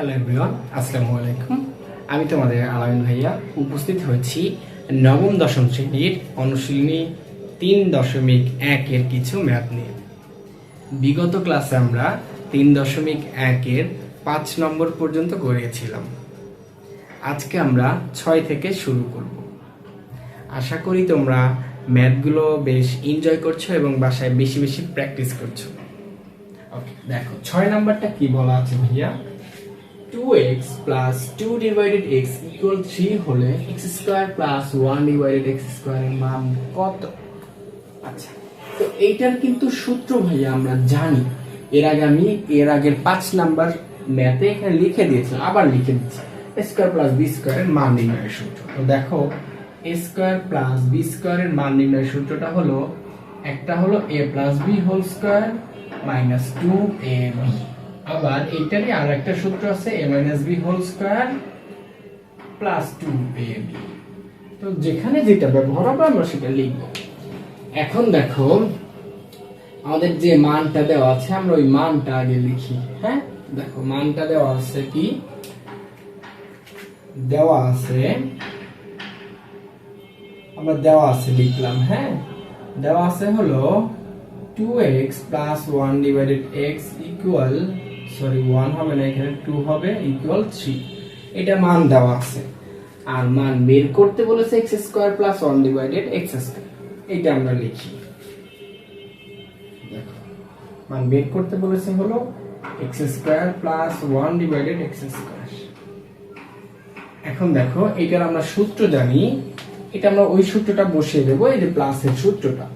Hello everyone, আসসালামু আলাইকুম। আমি তোমাদের আলামিন ভাইয়া উপস্থিত হয়েছি নবম দশম শ্রেণীর অনুশীলনী 3.1 কিছু ম্যাথ নিয়ে। বিগত ক্লাসে আমরা 3.1 5 নম্বর পর্যন্ত করিয়েছিলাম। আজকে আমরা 6 থেকে শুরু করব। আশা করি তোমরা ম্যাথগুলো বেশ এনজয় করছো এবং বাসায় বেশি বেশি প্র্যাকটিস করছো। ওকে, দেখো 6 নাম্বারটা কি বলা আছে ভাইয়া। 2x plus 2 divided x equal 3 হলে x square plus 1 divided x square এর মান কত? আচ্ছা, তো এইটার কিন্তু সূত্র ভাইয়া আমরা জানি। এর আগের 5 নাম্বার ম্যাথে এখানে লিখে দিয়েছিলাম, আবার লিখে দিচ্ছি। a square plus b square এর মান নির্ণয়ের সূত্র। তো দেখো a square plus b square এর মান নির্ণয়ের সূত্রটা হলো, একটা হলো a plus b whole square minus 2ab। আবার এইটারই আর একটা সূত্র আছে a minus b whole square plus 2ab। তো যেখানে যেটা ব্যবহার হবে আমরা সেটা লিখব। এখন দেখো আমাদের যে মানটা দেওয়া আছে আমরা ওই মানটা আগে লিখি। হ্যাঁ, দেখো মানটা দেওয়া আছে কি, দেওয়া আছে লিখলাম। হ্যাঁ, দেওয়া আছে হলো 2x plus 1 divided x equal 1 হবে না, এখানে 2 হবে, ইকুয়াল 3। এটা মান দেওয়া আছে। আর মান বের করতে বলেছে x square plus 1 divided x square. এটা আমরা লিখি। দেখো মান বের করতে বলেছে হলো x square plus 1 divided x square. এখন দেখো এটার আমরা সূত্র জানি, এটা আমরা ওই সূত্রটা বসিয়ে দেব। এই যে প্লাসের সূত্রটা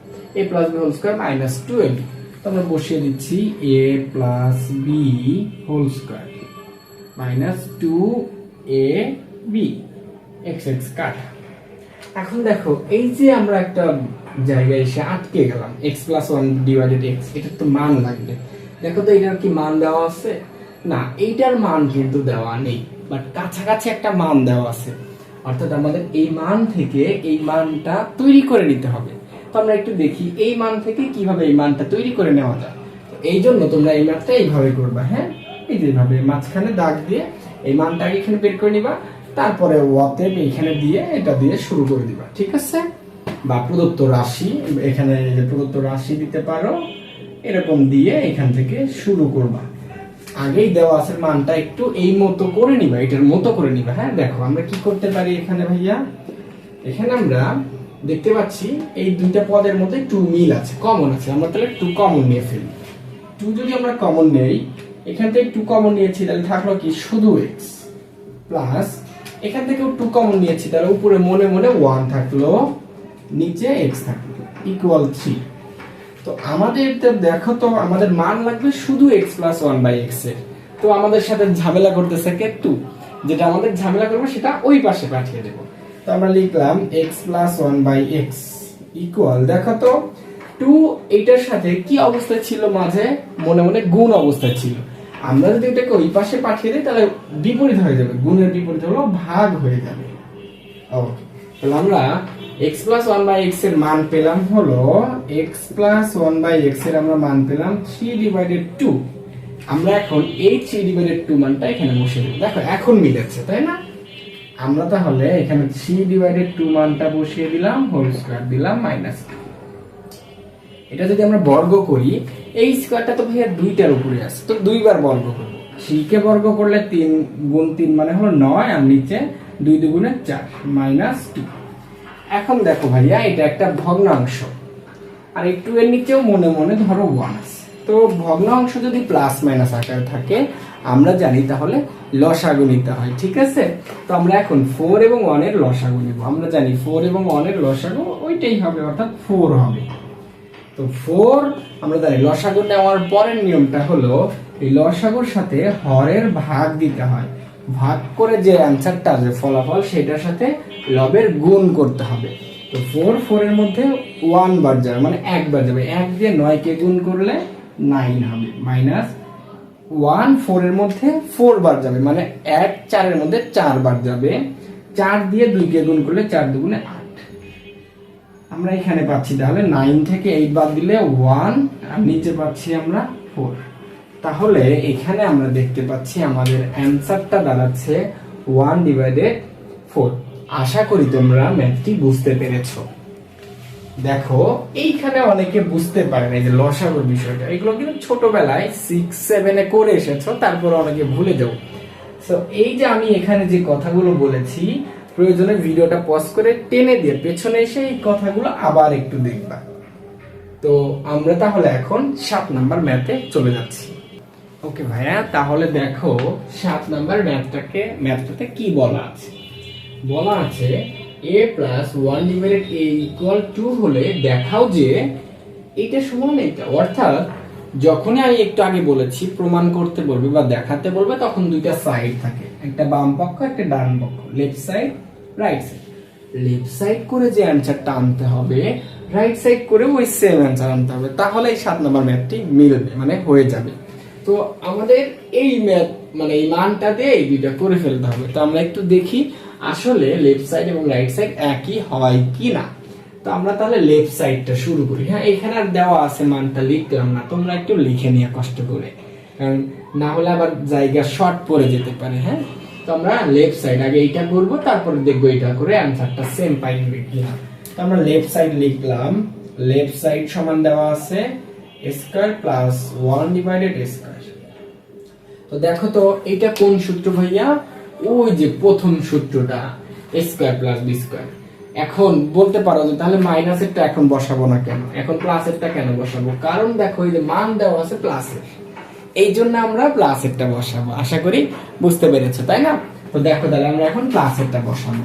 a plus b whole square minus 2ab। তো আমরা বসিয়ে দিচ্ছি a plus b whole square minus 2ab x x কাটা। এখন দেখো এই যে আমরা একটা জায়গায় এসে আটকে গেলাম, x plus 1 divided x, এটার তো মান লাগবে। দেখো তো এটার কি মান দেওয়া আছে? না, এইটার মান কিন্তু দেওয়া নেই, বাট কাছাকাছি একটা মান দেওয়া আছে। অর্থাৎ আমাদের এই মান থেকে এই মানটা তৈরি করে নিতে হবে। তো আমরা একটু দেখি এই মান থেকে কিভাবে এই মানটা তৈরি করে নেওয়া যায়। তো এই জন্য তোমরা এই ম্যাথটা এইভাবে করবা। হ্যাঁ, এই যেভাবে মাঝখানে দাগ দিয়ে এই মানটা আগে এখানে বের করে নিবা, তারপরে অতএব এইখানে দিয়ে এটা দিয়ে শুরু করে দিবা। ঠিক আছে? বা প্রদত্ত রাশি, এখানে প্রদত্ত রাশি দিতে পারো, এরকম দিয়ে এখান থেকে শুরু করবা। আগেই দেওয়া আছে মানটা একটু এই মতো করে নিবা, এটার মতো করে নিবা। হ্যাঁ, দেখো আমরা কি করতে পারি এখানে ভাইয়া। এখানে আমরা দেখতে পাচ্ছি এই দুইটা পদের মধ্যে 2 মিল আছে, কমন আছে। আমরা তাহলে 2 কমন নিয়ে ফেলি। 2 যদি আমরা কমন নেই, এখান থেকে 2 কমন নিয়েছি, তাহলে থাকলো কি শুধু x প্লাস এখান থেকেও 2 কমন নিয়েছি, তাহলে উপরে মনে মনে 1 থাকলো, নিচে x থাকলো, ইকুয়াল 3। তো আমাদের দেখো তো আমাদের মান লাগবে শুধু x plus 1/x এর। তো আমাদের সাথে ঝামেলা করতেছে কে? 2। যেটা আমাদের ঝামেলা করবে সেটা ওই পাশে পাঠিয়ে দেব। তো আমরা লিখলাম x plus 1/x ইকুয়াল, দেখো তো 2 এইটার সাথে কি অবস্থায় ছিল, মাঝে মনে মনে গুণ অবস্থায় ছিল। আমরা যদি এটাকে ওই পাশে পাঠিয়ে দিই তাহলে বিপরীত হয়ে যাবে, গুণের বিপরীত হলো ভাগ হয়ে যাবে। ওকে, তাহলে আমরা x plus 1/x এর মান পেলাম হলো, x plus 1/x এর আমরা মান পেলাম 3 divided 2। আমরা এখন এই 3 divided 2 মানটা এখানে বসিয়ে দেব। দেখো এখন মিলেছে, তাই না? আমরা তাহলে এখানে 3 divided 2 মানটা বসিয়ে দিলাম, হোল স্কয়ার দিলাম, মাইনাস। এটা যদি আমরা বর্গ করি, এই স্কয়ারটা তো ভাইয়া দুইটার উপরে আছে, তো দুইবার বর্গ করব। 3 কে বর্গ করলে 3 গুণ 3 মানে হলো 9, আর নিচে 2 দুগুণে 4 মাইনাস 2। এখন দেখো ভাইয়া এটা একটা ভগ্নাংশ, আর এই 2 এর নিচেও মনে মনে ধরো 1 আছে। তো ভগ্নাংশ যদি প্লাস মাইনাস আকারে থাকে আমরা জানি তাহলে লসাগু নিতে হয়। ঠিক আছে? তো আমরা এখন 4 এবং 1 এর লসাগু নিব। আমরা জানি 4 এবং 1 এর লসাগু ওইটাই হবে, অর্থাৎ 4 হবে। তো 4 আমরা জানি লসাগু নেওয়ার পরের নিয়মটা হলো এই লসাগুর সাথে হরের ভাগ দিতে হয়। ভাগ করে যে অ্যানসারটা আসবে ফলাফল, সেটার সাথে লবের গুণ করতে হবে। তো 4 এর মধ্যে 1 বার যাবে, মানে 1 বার যাবে। 1 দিয়ে 9 কে গুণ করলে 9 হবে, মাইনাস 1 4 এর মধ্যে 4 বার যাবে, মানে 1 4 এর মধ্যে 4 বার যাবে। 4 দিয়ে 2 কে গুণ করলে 4 দুগুণে 8। আমরা এখানে পাচ্ছি তাহলে 9 থেকে 8 বাদ দিলে 1, আর নিচে পাচ্ছি আমরা 4। তাহলে এখানে আমরা দেখতে পাচ্ছি আমাদের অ্যান্সারটা দাঁড়াচ্ছে 1/4। আশা করি তোমরা ম্যাথটি বুঝতে পেরেছো। দেখো এইখানে অনেকে বুঝতে পারে না, এই যে লসাগুর বিষয়টা, এগুলো কিন্তু ছোটবেলায় 6-7 করে এসেছো, তারপর অনেকে ভুলে যাও। সো এই যে আমি এখানে যে কথাগুলো বলেছি, প্রয়োজনে ভিডিওটা পজ করে টেনে দিয়ে পেছনে এসে এই কথাগুলো আবার একটু দেখবা। তো আমরা তাহলে এখন 7 নাম্বার ম্যাথে চলে যাচ্ছি। ওকে ভাইয়া, তাহলে দেখো 7 নাম্বার ম্যাথটাতে কি বলা আছে। বলা আছে a plus 1/a = 2 হলে দেখাও যে এটা সমান এটা। অর্থাৎ যখনই আমি একটু আগে বলেছি প্রমাণ করতে বলবে বা দেখাতে বলবে, তখন দুইটা সাইড থাকে, একটা বাম পক্ষ একটা ডান পক্ষ, left side right side. Left side করে যে অ্যানসারটা আনতে হবে, রাইট সাইড করে ওই সেম অ্যানসার আনতে হবে, তাহলে এই 7 নম্বর ম্যাথটি মিলবে, মানে হয়ে যাবে। তো আমাদের এই ম্যাথ মানে এই মানটা দিয়ে এই দুইটা করে ফেলতে হবে। তো আমরা একটু দেখি আসলে লেফট সাইড এবং রাইট সাইড একই হয় কি না। তো আমরা তাহলে লেফট সাইডটা শুরু করি। হ্যাঁ, এখানে আর দেওয়া আছে, মানটা লিখলাম না, তোমরা একটু লিখে নিয়ে কষ্ট করে, কারণ না হলে আবার জায়গা শর্ট পড়ে যেতে পারে। হ্যাঁ, তো আমরা লেফট সাইড আগে এইটা করব, তারপরে দেখবো এটা করে অ্যানসারটা সেম পাইবে কিনা। তো আমরা লেফট সাইড লিখলাম। লেফট সাইড সমান দেওয়া আছে স্কয়ার প্লাস 1/a²। তো দেখো তো এটা কোন সূত্র ভাইয়া? ওই যে প্রথম সূত্রটা, স্কয়ার প্লাস বি স্কয়ার। এখন বলতে পারো যে তাহলে মাইনাসেরটা এখন বসাবো না কেন, এখন প্লাসেরটা কেন বসাবো? কারণ দেখো এই যে মান দেওয়া আছে প্লাসের, এই জন্য আমরা প্লাসেরটা বসাবো। আশা করি বুঝতে পেরেছো, তাই না? তো দেখো তাহলে আমরা এখন প্লাসেরটা বসাবো।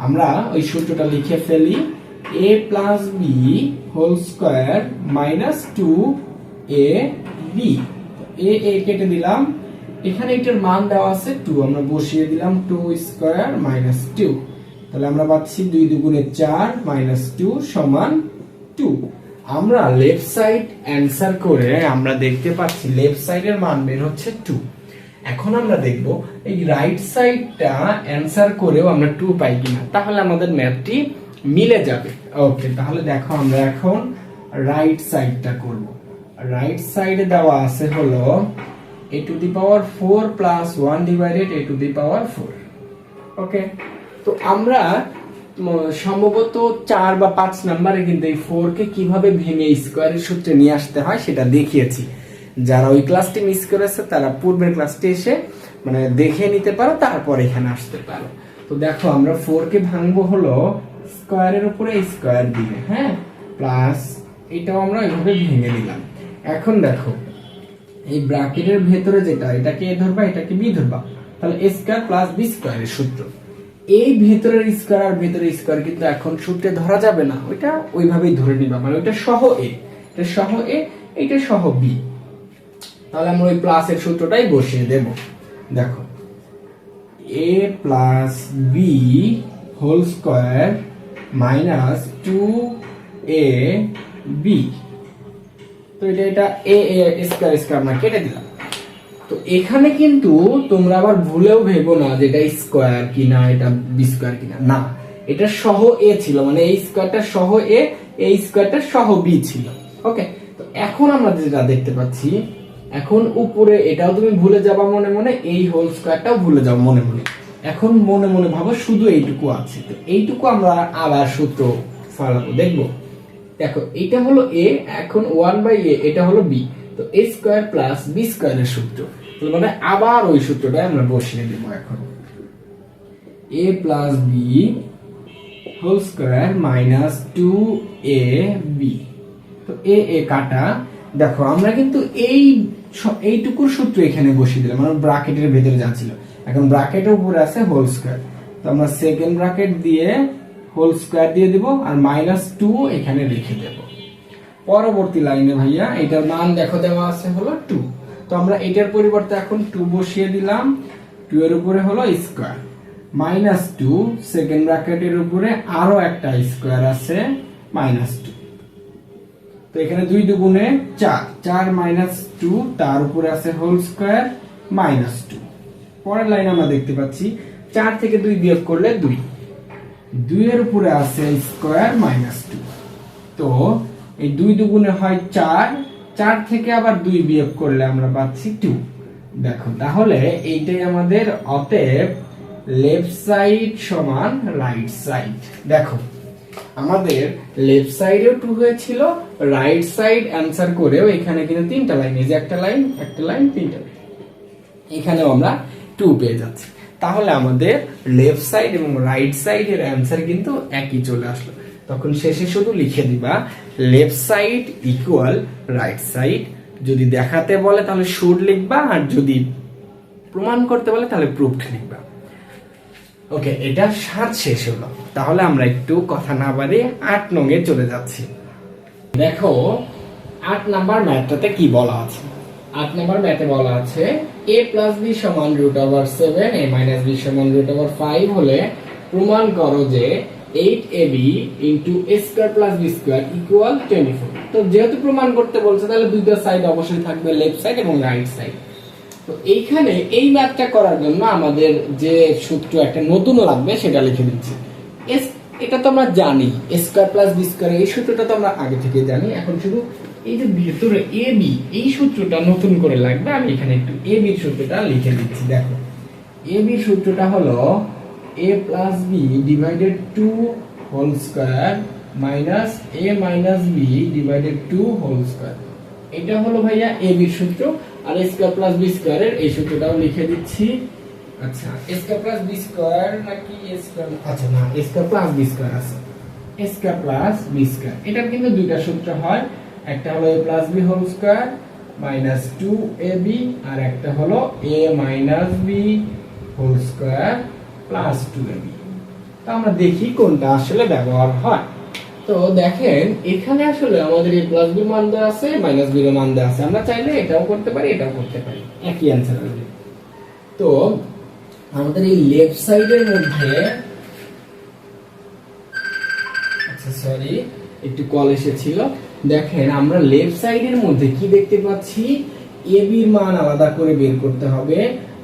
আমরা ওই সূত্রটা লিখে ফেলি, a + b² - 2ab। a কেটে দিলাম, এখানে এটার মান দেওয়া আছে 2, আমরা বসিয়ে দিলাম 2² - 2। তাহলে আমরা পাচ্ছি 2 দুগুণে 4 - 2 = 2। আমরা লেফট সাইড অ্যানসার করে আমরা দেখতে পাচ্ছি লেফট সাইডের মান বের হচ্ছে 2। এখন আমরা দেখব এই রাইট সাইডটা অ্যানসার করেও আমরা 2 পাই কিনা, তাহলে আমাদের ম্যাথটি মিলে যাবে। ওকে, তাহলে দেখো আমরা এখন রাইট সাইডটা করব। রাইট সাইডে দেওয়া আছে হলো a⁴ প্লাস 1/a⁴। ওকে, তো আমরা সম্ভবত 4 বা 5 নম্বরে কিন্তু এই 4 কে কিভাবে ভেঙে স্কয়ারের সূত্রে নিয়ে আসতে হয় সেটা দেখিয়েছি। যারা ওই ক্লাসটি মিস করেছে তারা পূর্বের ক্লাসটি এসে মানে দেখে নিতে পারো, তারপর এখানে আসতে পারো। তো দেখো আমরা 4 কে ভাঙবো হলো স্কয়ারের উপরে স্কয়ার দিয়ে, হ্যাঁ, প্লাস এটাও আমরা এইভাবে ভেঙে দিলাম। এখন দেখো এই ব্র্যাকেটের ভেতরে যেটা, এটাকে a ধরবা এটাকে b ধরবা, তাহলে a² + b² এর সূত্র। এই ভেতরের স্কয়ার আর ভেতরের স্কয়ার কিন্তু এখন সূত্রে ধরা যাবে না, ওইটা ওইভাবেই ধরে নিবা, মানে ওইটা সহ a, এটা সহ a, এটা সহ b। তাহলে আমরা ওই প্লাসের সূত্রটাই বসিয়ে দেব। দেখো a + b² - 2ab। তো এটা a² আমরা কেটে দিলাম। তো এখানে কিন্তু তোমরা আবার ভুলেও ভেবো না যে এটা স্কয়ার কিনা, এটা বি স্কয়ার কিনা, না, এটা সহ a ছিল, মানে এই স্কয়ারটা সহ a, এই স্কয়ারটা সহ b ছিল। ওকে, তো এখন আমরা যেটা দেখতে পাচ্ছি, এখন উপরে এটাও তুমি ভুলে যাবা মনে মনে, এই হোল স্কয়ারটাও ভুলে যাও মনে মনে। এখন মনে মনে ভাবো শুধু এইটুকু আছে, তো এইটুকু আমরা আবার সূত্র ফলাবো, দেখবো। দেখো এটা হলো a, এখন 1/a, এটা হলো b, তো a² + b² এর সূত্র, মানে আবার ওই সূত্রটা আমরা বসিয়ে দেব। এখন a + b² - 2ab। তো a কাটা। দেখো আমরা কিন্তু এইটুকুর সূত্র এখানে বসিয়ে দিলাম, মানে ব্র্যাকেটের ভেতরে যা ছিল। এখন ব্র্যাকেটের উপরে আছে হোল স্কয়ার, তো আমরা সেকেন্ড ব্র্যাকেট দিয়ে হোল স্কয়ার দিয়ে দেব, আর -2 এখানে লিখে দেব। পরবর্তী লাইনে ভাইয়া এটার মান দেখো দেওয়া আছে হলো 2, তো আমরা এটার পরিবর্তে এখন 2 বসিয়ে দিলাম। 2 এর উপরে হলো স্কয়ার, -2 সেকেন্ড ব্র্যাকেটের উপরে আরো একটা স্কয়ার আছে -2। তো এখানে 2 দুগুণে 4, 4 - 2, তার উপরে আছে হোল স্কয়ার -2। পরের লাইন আমরা দেখতে পাচ্ছি 4 থেকে 2 বিয়োগ করলে 2, 2 এর উপরে আছে স্কয়ার -2। তো এই 2 দুগুণে হয় 4, 4 থেকে আবার 2 বিয়োগ করলে আমরা পাচ্ছি 2। দেখো তাহলে এইটাই আমাদের অতএব লেফট সাইড সমান রাইট সাইড। দেখো আমাদের লেফট সাইডেও 2 হয়েছিল, রাইট সাইড অ্যানসার করেও এখানে কিন্তু 3টা লাইন, এই যে একটা লাইন 3টা লাইন, এখানেও আমরা 2 পেয়ে যাচ্ছি। তাহলে আমাদের লেফট সাইড এবং রাইট সাইডের অ্যানসার কিন্তু একই চলে আসলো। তখন শেষে শুধু লিখে দিবা left side equal right side. যদি দেখাতে বলে তাহলে শুড লিখবা, আর যদি প্রমাণ করতে বলে তাহলে প্রুফড লিখবা। ওকে, এটা 7 শেষ হলো। তাহলে আমরা একটু কথা না বাড়িয়ে 8 নং-এ চলে যাচ্ছি। দেখো 8 নাম্বার ম্যাথটাতে কি বলা আছে। 8 নাম্বার ম্যাথে বলা আছে a + b সমান √7 a - b সমান √5 হলে প্রমাণ করো যে 8ab * a² + b² = 24। তো যেহেতু প্রমাণ করতে বলছে তাহলে দুইটা সাইড অবশ্যই থাকবে, লেফট সাইড এবং রাইট সাইড। তো এইখানে এই ম্যাথটা করার জন্য আমাদের যে সূত্র একটা নতুন লাগবে সেটা লিখে দিচ্ছি। এটা তো আমরা জানি, a² + b² এই সূত্রটা তো আমরা আগে থেকে জানি। এখন শুধু এই যে ভিতরে ab এই সূত্রটা নতুন করে লাগবে। আমি এখানে একটু ab এর সূত্রটা লিখে দিচ্ছি। দেখো ab এর সূত্রটা হলো a + b / 2 whole square minus a - b / 2 whole square. এটা হলো ভাইয়া ab এর সূত্র। আর a² + b² এর এই সূত্রটাও লিখে দিচ্ছি। আচ্ছা, a² + b² নাকি আচ্ছা না, a² + b² আছে, a² + b²। এটা কিন্তু দুইটা সূত্র হয়, একটা হলো a + b whole square minus 2ab, আর একটা হলো a - b whole square plus 2ab। তো আমরা দেখি কোনটা আসলে ব্যবহার হয়। তো দেখেন এখানে আসলে আমাদের a + b মান দেওয়া আছে, - b এর মান দেওয়া আছে। আমরা চাইলে এটাও করতে পারি, এটাও করতে পারি, একই অ্যানসার আসবে। তো আমাদের এই লেফট সাইডের মধ্যে, আচ্ছা সরি একটু কল এসেছিল। দেখেন আমরা লেফট সাইডের মধ্যে কি দেখতে পাচ্ছি, ab এর মান আলাদা করে বের করতে হবে,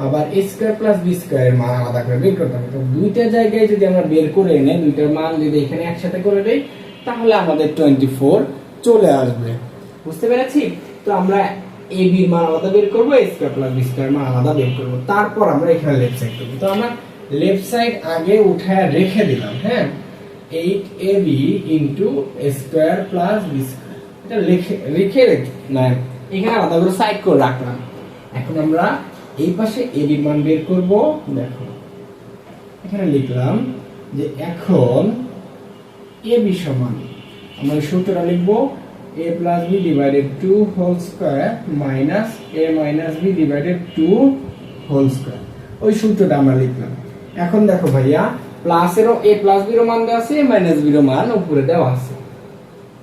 আবার a² + b² এর মান আলাদা করে বের করতে হবে। তো দুইটা জায়গায় যদি আমরা বের করে এনে দুইটার মান যদি এখানে একসাথে করে দেই তাহলে আমাদের 24 চলে আসবে। বুঝতে পেরেছি? তো আমরা ab এর মান আলাদা বের করব, a² + b² এর মান আলাদা বের করব, তারপর আমরা এখানে লেফট সাইড করব। তো আমরা লেফট সাইড আগে উঠায় রেখে দিলাম। হ্যাঁ, 8ab * a² + b², এটা রেখে না এখানে আলাদা করে সাইড করে রাখলাম। এখন আমরা এই পাশে ab এর মান বের করব। দেখো এখানে লিখলাম যে এখন ab সমান, আমরা সূত্রটা লিখব a + b / 2 whole square minus a - b / 2 whole square. ওই সূত্রটা আমরা লিখলাম। এখন দেখো ভাইয়া প্লাসেরও a + b এর মান দেওয়া আছে, a - b এর মান উপরে দেওয়া আছে।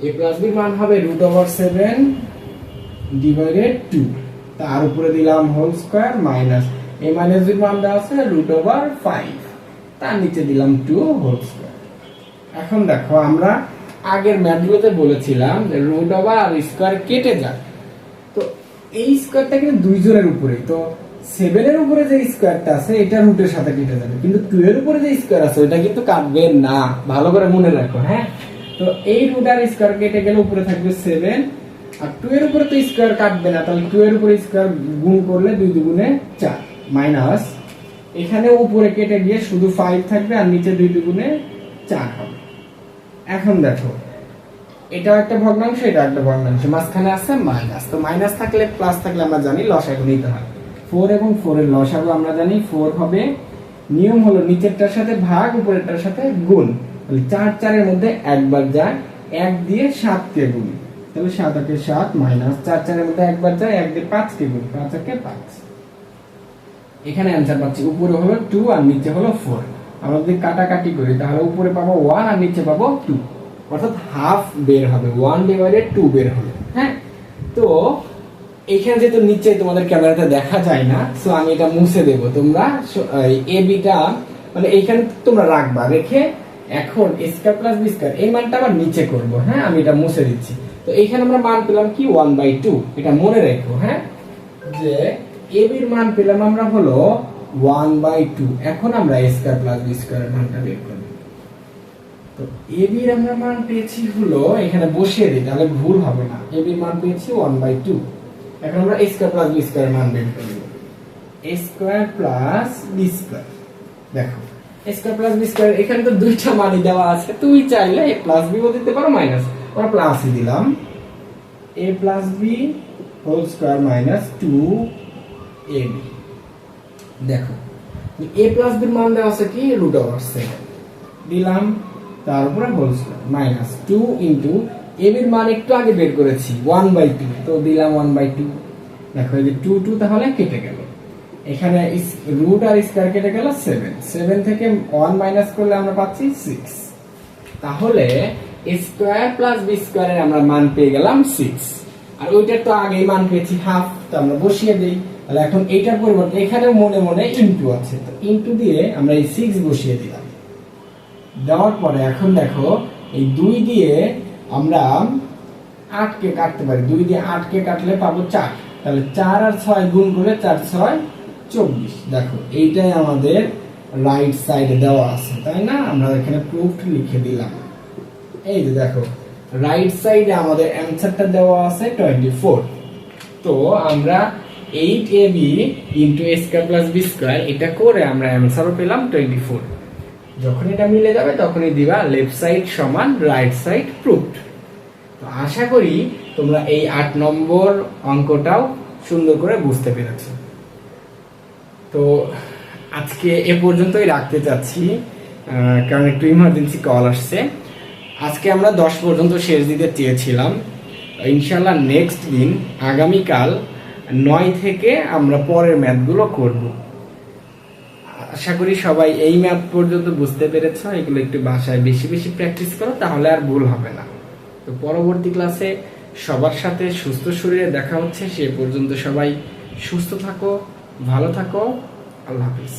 a + b এর মান হবে √7 / 2, তার উপরে দিলাম whole square minus a - b এর মান দেওয়া আছে √5, তার নিচে দিলাম 2 হোল স্কয়ার। এখন দেখো আমরা আগের ম্যাথগুলোতে বলেছিলাম যে রুট ওভার আর স্কয়ার কেটে যায়। তো এই স্কয়ারটা কিন্তু দুই জনের উপরে, তো 7 এর উপরে যে স্কয়ারটা আছে এটা রুটের সাথে কেটে যাবে, কিন্তু 2 এর উপরে যে স্কয়ার আছে ওটা কিন্তু কাটবে না, ভালো করে মনে রাখো। হ্যাঁ, তো এই রুট আর স্কয়ার কেটে গেলে উপরে থাকবে 7, আর 2 এর উপরে তো স্কয়ার কাটবে না, তাহলে 2 এর উপরে স্কয়ার গুণ করলে 2 দুগুণে 4 মাইনাস এখানে উপরে কেটে গিয়ে শুধু 5 থাকবে, আর নিচে 2 দুগুণে 4 হবে। এখন দেখো এটা একটা ভগ্নাংশ, এটা একটা ভগ্নাংশ, মাঝখানে আছে মাইনাস। তো মাইনাস থাকলে প্লাস থাকলে আমরা জানি লসাগু নিতে হয়। 4 এবং 4 এর লসাগু আমরা জানি 4 হবে। নিয়ম হলো নিচেরটার সাথে ভাগ, উপরেরটার সাথে গুণ। তাহলে 4 4 এর মধ্যে একবার যায়, 1 দিয়ে 7 কে গুণ, তাহলে 7 কে 7 মাইনাস 4 4 এর মধ্যে একবার যায়, 1 দিয়ে 5 কে গুণ, 5 কে 5। এখানে অ্যানসার পাচ্ছি উপরে হলো 2 আর নিচে হলো 4। আমরা যদি কাটাকাটি করি তাহলে উপরে পাবো 1 আর নিচে পাবো 2, অর্থাৎ হাফ বের হবে, 1/2 বের হবে। হ্যাঁ, তো এখানে যেহেতু নিচে তোমাদের ক্যামেরাতে দেখা যায় না, সো আমি এটা মুছে দেব। তোমরা এ বিটা মানে এইখানে তোমরা রাখবা, রেখে এখন a² + b² এই মানটা আবার নিচে করব। হ্যাঁ, আমি এটা মুছে দিচ্ছি। তো এইখানে আমরা মান পেলাম কি 1/2, এটা মনে রেখো। হ্যাঁ, যে ab এর মান পেলাম আমরা হলো 1/2। এখন আমরা a² + b² এর মানটা বের করব। তো এবি এর আমরা মান পেয়েছি হলো, এখানে বসিয়ে দিই তাহলে ভুল হবে না। এবি এর মান পেয়েছি 1/2। এখন আমরা a square plus b square মান বের করব। a square plus b square, দেখো a square plus b square এখানে তো দুইটা মানই দেওয়া আছে, তুমি চাইলে a প্লাস b ও দিতে পারো মাইনাস, আমরা প্লাসই দিলাম। a plus b whole square minus 2ab। দেখো a প্লাস b এর মান দেওয়া আছে কি √7 দিলাম, তার উপরে whole square minus 2 into a এর মান একটু আগে বের করেছি 1/2, তো দিলাম 1/2। দেখো এই যে 2 2 তাহলে কেটে গেল, এখানে রুট আর স্কয়ার কেটে গেল 7, 7 থেকে 1 মাইনাস করলে আমরা পাচ্ছি 6। তাহলে a স্কয়ার প্লাস b স্কয়ারের আমরা মান পেয়ে গেলাম 6, আর ওইটার তো আগেই মান পেয়েছি হাফ, তো আমরা বসিয়ে দেই। তাহলে এখন এইটার পরিবর্তে এখানে মনে মনে ইনটু আছে, তো ইনটু দিয়ে আমরা এই 6 বসিয়ে দিলাম। দেওয়ার পরে এখন দেখো এই 2 দিয়ে আমরা 8 কে কাটতে পারি, 2 দিয়ে 8 কে কাটলে পাবো 4, তাহলে 4 আর 6 গুণ করে 4 6 24। দেখো এইটাই আমাদের রাইট সাইডে দেওয়া আছে, তাই না? আমরা এখানে প্রুফড লিখে দিলাম। এই যে দেখো রাইট সাইডে আমাদের অ্যানসারটা দেওয়া আছে 24। তো আমরা 8ab into a square plus b square এটা করে আমরা অ্যানসারও পেলাম 24। যখন এটা মিলে যাবে তখনই দিবা লেফট সাইড সমান রাইট সাইড প্রুফড। তো আশা করি তোমরা এই 8 নম্বর অঙ্কটাও সুন্দর করে বুঝতে পেরেছো। তো আজকে এ পর্যন্তই রাখতে চাচ্ছি, কারণ একটু ইমার্জেন্সি কল আসছে। আজকে আমরা 10 পর্যন্ত শেষ দিতে চেয়েছিলাম, ইনশাল্লাহ নেক্সট দিন আগামীকাল 9 থেকে আমরা পরের ম্যাথগুলো করব। আশা করি সবাই এই ম্যাথ পর্যন্ত বুঝতে পেরেছো। এগুলো একটু বাসায় বেশি বেশি প্র্যাকটিস করো, তাহলে আর ভুল হবে না। তো পরবর্তী ক্লাসে সবার সাথে সুস্থ শরীরে দেখা হচ্ছে। সে পর্যন্ত সবাই সুস্থ থাকো, ভালো থাকো, আল্লাহ হাফিজ।